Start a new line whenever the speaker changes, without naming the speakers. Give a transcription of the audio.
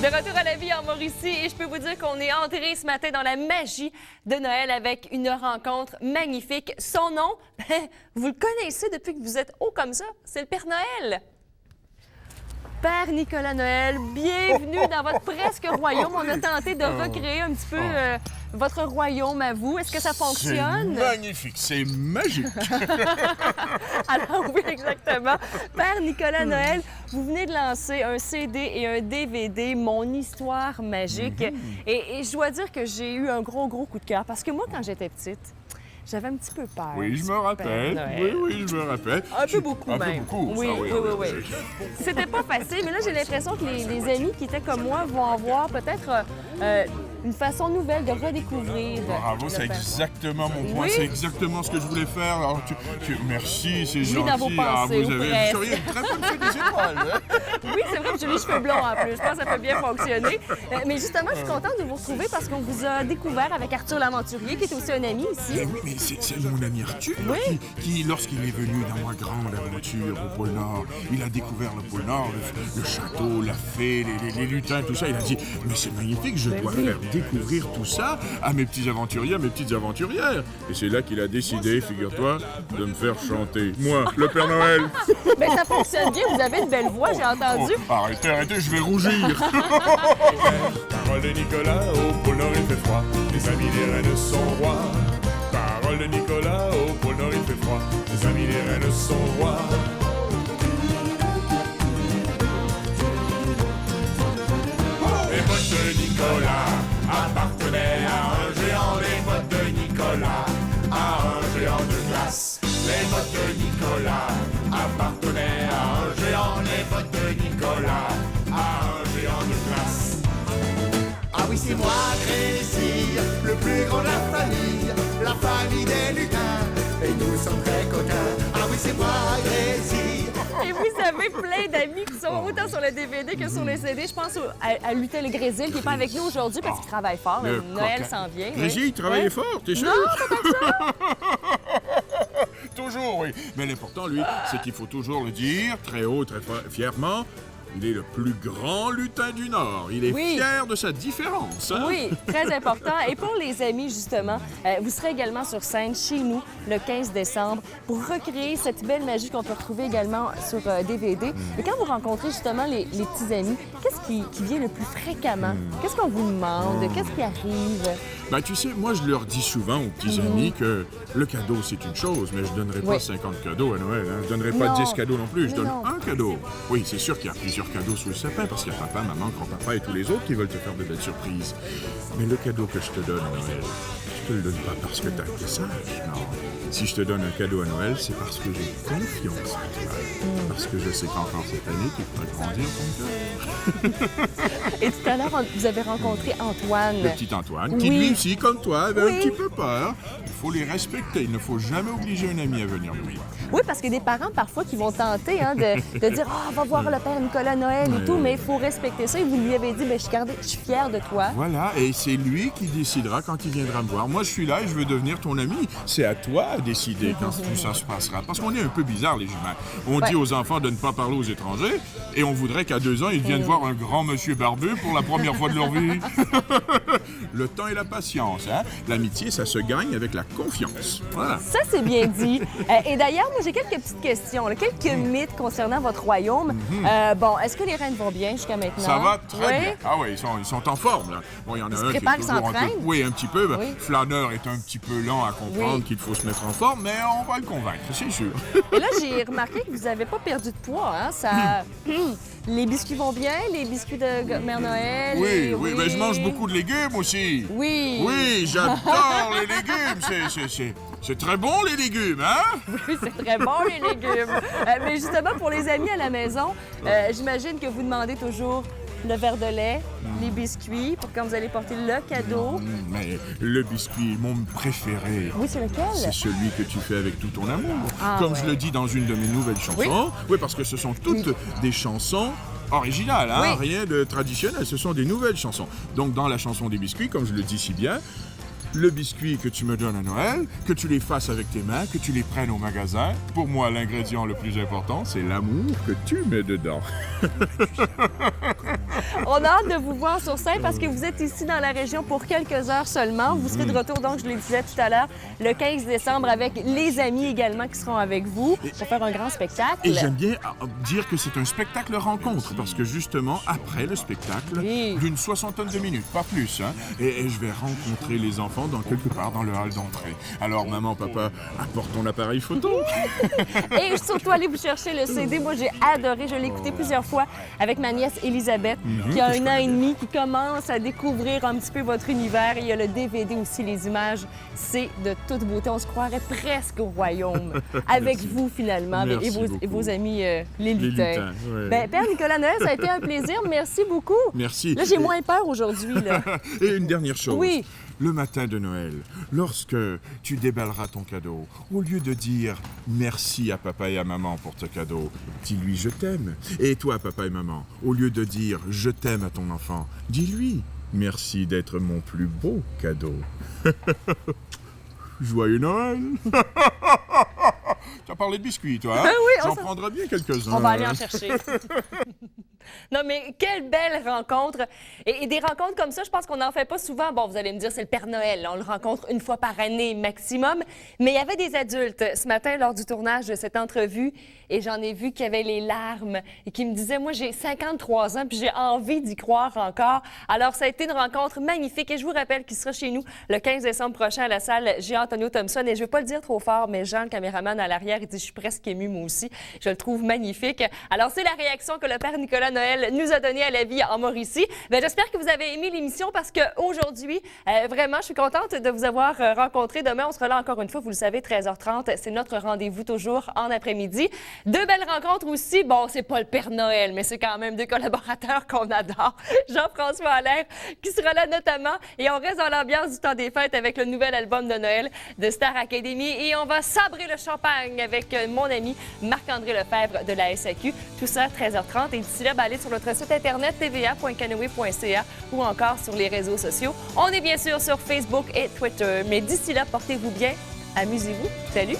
De retour à la vie en Mauricie et je peux vous dire qu'on est entré ce matin dans la magie de Noël avec une rencontre magnifique. Son nom, vous le connaissez depuis que vous êtes haut comme ça, c'est le Père Noël. Père Nicolas Noël, bienvenue dans votre presque royaume. On a tenté de recréer un petit peu votre royaume à vous. Est-ce que ça fonctionne?
C'est magnifique, c'est magique.
Alors oui, exactement. Père Nicolas Noël, vous venez de lancer un CD et un DVD, Mon histoire magique. Et je dois dire que j'ai eu un gros coup de cœur parce que moi, quand j'étais petite, j'avais un petit peu peur.
Oui, je me rappelle. Oui, je me rappelle.
Un peu beaucoup,
un
même.
peu beaucoup.
Oui,
Ah,
oui. C'était pas facile, mais là, j'ai l'impression que les amis qui étaient comme moi vont avoir peut-être une façon nouvelle de redécouvrir.
Bravo, c'est exactement mon point.
Oui.
C'est exactement ce que je voulais faire. Alors, merci, c'est gentil.
dans vos pensées,
vous
ou
avez
presque.
seriez une très bonne fée des étoiles. Hein?
Oui, c'est vrai que j'ai les cheveux blonds en plus. Je pense que ça peut bien fonctionner. Mais justement, je suis contente de vous retrouver parce qu'on vous a découvert avec Arthur l'aventurier, qui est aussi un ami ici.
Mais oui, mais c'est mon ami Arthur
Oui.
qui, lorsqu'il est venu dans ma grande aventure au pôle Nord, il a découvert le pôle Nord, le château, la fée, les lutins, tout ça. Il a dit, mais c'est magnifique, je dois faire découvrir tout ça à mes petits aventuriers, à mes petites aventurières. Et c'est là qu'il a décidé, figure-toi, de me faire chanter. Moi, le Père Noël.
Mais ça fonctionne bien, vous avez une belle voix, j'ai entendu.
Arrêtez, je vais rougir.
Parole de Nicolas, au pôle Nord il fait froid, les amis les reines sont rois. Parole de Nicolas, au pôle Nord il fait froid, les amis les reines sont rois. Les bottes de Nicolas appartenaient à un géant, les bottes de Nicolas à un géant de glace. Les bottes de Nicolas appartenaient à un géant, les bottes de Nicolas à un géant de glace.
Ah oui, c'est moi, Crécy, le plus grand de la famille des lutins, et nous sommes très coquins. Ah oui, c'est moi, Crécy.
Et vous avez plein d'amis qui sont autant sur le DVD que sur le CD. Je pense à Lutin le Grésil qui n'est pas avec nous aujourd'hui parce qu'il travaille fort.
Le
Noël
coquin.
s'en vient.
Grésil, il travaillait fort, t'es sûr? Toujours, oui. Mais l'important, lui, c'est qu'il faut toujours le dire, très haut, très fièrement. Il est le plus grand lutin du Nord. Il est
Oui.
fier de sa différence. Hein?
Oui, très important. Et pour les amis, justement, vous serez également sur scène chez nous le 15 décembre pour recréer cette belle magie qu'on peut retrouver également sur DVD. Et quand vous rencontrez justement les petits amis, qu'est-ce qui vient le plus fréquemment? Qu'est-ce qu'on vous demande? Qu'est-ce qui arrive?
Ben, tu sais, moi, je leur dis souvent aux petits amis que le cadeau, c'est une chose, mais je donnerai pas
Oui.
50 cadeaux à Noël. Hein? Je donnerai pas
Non.
10 cadeaux non plus. Je
Mais
donne
non.
un cadeau. Oui, c'est sûr qu'il y a plusieurs cadeaux sous le sapin parce qu'il y a papa, maman, grand-papa et tous les autres qui veulent te faire de belles surprises. Mais le cadeau que je te donne à Noël, je te le donne pas parce que t'as été sage, non. Si je te donne un cadeau à Noël, c'est parce que j'ai confiance en toi. Parce que je sais qu'encore cette année, tu feras grandir ton cœur.
Et tout à l'heure, vous avez rencontré Antoine.
Le petit Antoine, qui
Oui.
lui aussi, comme toi, avait
Oui.
un petit peu peur. Il faut les respecter. Il ne faut jamais obliger un ami à venir nous voir.
Oui, parce qu'il y a des parents parfois qui vont tenter de dire « Ah, va voir le Père Nicolas Noël et tout », mais il faut respecter ça. Et vous lui avez dit « Je suis fière de toi. »
Voilà, et c'est lui qui décidera quand il viendra me voir. Moi, je suis là et je veux devenir ton ami. C'est à toi de décider quand tout ça se passera. Parce qu'on est un peu bizarre, les humains. On dit aux enfants de ne pas parler aux étrangers et on voudrait qu'à 2 ans, ils viennent voir un grand monsieur barbu pour la première fois de leur vie. Le temps et la patience, hein? L'amitié, ça se gagne avec la confiance. Voilà.
Ça, c'est bien dit. Et d'ailleurs, moi, j'ai quelques petites questions, là, quelques mythes concernant votre royaume. Bon, est-ce que les reines vont bien jusqu'à maintenant?
Ça va très
Oui?
bien. Ah oui, ils sont en forme, là. Bon, il y en a
Ils se
un qui est
préparent,
toujours
ils
un peu...
s'entraînent?
Oui, un petit peu. Ben,
Oui.
Flaneur est un petit peu lent à comprendre
Oui.
qu'il faut se mettre en forme, mais on va le convaincre, c'est sûr.
Et là, j'ai remarqué que vous n'avez pas perdu de poids, hein? Ça... Les biscuits vont bien? Les biscuits de Mère Noël?
Oui, mais je mange beaucoup de légumes aussi.
Oui.
Oui, j'adore les légumes. C'est très bon, les légumes, hein?
Oui, c'est très bon, les légumes. Mais justement, pour les amis à la maison, j'imagine que vous demandez toujours le verre de lait, les biscuits, pour quand vous allez porter le cadeau.
Mais le biscuit, mon préféré,
Oui, c'est lequel?
c'est celui que tu fais avec tout ton amour.
Ah,
Comme
ouais.
je le dis dans une de mes nouvelles chansons. Oui, parce que ce sont toutes des chansons originales, hein?
Oui.
Rien de traditionnel. Ce sont des nouvelles chansons. Donc, dans la chanson des biscuits, comme je le dis si bien, le biscuit que tu me donnes à Noël, que tu les fasses avec tes mains, que tu les prennes au magasin. Pour moi, l'ingrédient le plus important, c'est l'amour que tu mets dedans.
On a hâte de vous voir sur scène parce que vous êtes ici dans la région pour quelques heures seulement. Vous serez de retour, donc, je le disais tout à l'heure, le 15 décembre avec les amis également qui seront avec vous pour faire un grand spectacle.
Et j'aime bien dire que c'est un spectacle rencontre parce que justement, après le spectacle, d'une 60aine de minutes, pas plus, hein, et je vais rencontrer les enfants dans quelque part dans le hall d'entrée. Alors, maman, papa, apporte ton appareil photo.
Et surtout, allez vous chercher le CD. Moi, j'ai adoré. Je l'ai écouté plusieurs fois avec ma nièce Elisabeth, qui a 1 an et demi, qui commence à découvrir un petit peu votre univers. Il y a le DVD aussi, les images. C'est de toute beauté. On se croirait presque au royaume avec vous, finalement, et vos amis les lutins.
Ouais.
Ben, Père Nicolas Noël, ça a été un plaisir. Merci beaucoup.
Merci.
Là, j'ai moins peur aujourd'hui. Là.
Et une dernière chose.
Oui.
Le matin de Noël, lorsque tu déballeras ton cadeau, au lieu de dire merci à papa et à maman pour ce cadeau, dis-lui je t'aime. Et toi, papa et maman, au lieu de dire je t'aime à ton enfant, dis-lui merci d'être mon plus beau cadeau. Joyeux Noël! Tu as parlé de biscuits, toi, hein?
Oui,
J'en prendrai bien quelques-uns.
On va aller en chercher. Non, mais quelle belle rencontre! Et des rencontres comme ça, je pense qu'on n'en fait pas souvent. Bon, vous allez me dire, c'est le Père Noël. On le rencontre une fois par année maximum. Mais il y avait des adultes ce matin lors du tournage de cette entrevue et j'en ai vu qui avaient les larmes et qui me disaient, moi, j'ai 53 ans puis j'ai envie d'y croire encore. Alors, ça a été une rencontre magnifique et je vous rappelle qu'il sera chez nous le 15 décembre prochain à la salle Jean-Antonio Thompson. Et je ne vais pas le dire trop fort, mais Jean, le caméraman à l'arrière, il dit, je suis presque émue, moi aussi. Je le trouve magnifique. Alors, c'est la réaction que le Père Nicolas Noël nous a donnée à la vie en Mauricie. Bien, j'espère que vous avez aimé l'émission parce qu'aujourd'hui, vraiment, je suis contente de vous avoir rencontré. Demain, on sera là encore une fois, vous le savez, 13h30. C'est notre rendez-vous toujours en après-midi. 2 belles rencontres aussi. Bon, c'est pas le Père Noël, mais c'est quand même 2 collaborateurs qu'on adore. Jean-François Allaire, qui sera là notamment. Et on reste dans l'ambiance du temps des fêtes avec le nouvel album de Noël de Star Academy. Et on va sabrer le champagne avec mon ami Marc-André Lefebvre de la SAQ. Tout ça, 13h30. Et d'ici là, allez sur notre site internet tva.canoe.ca ou encore sur les réseaux sociaux. On est bien sûr sur Facebook et Twitter. Mais d'ici là, portez-vous bien, amusez-vous. Salut!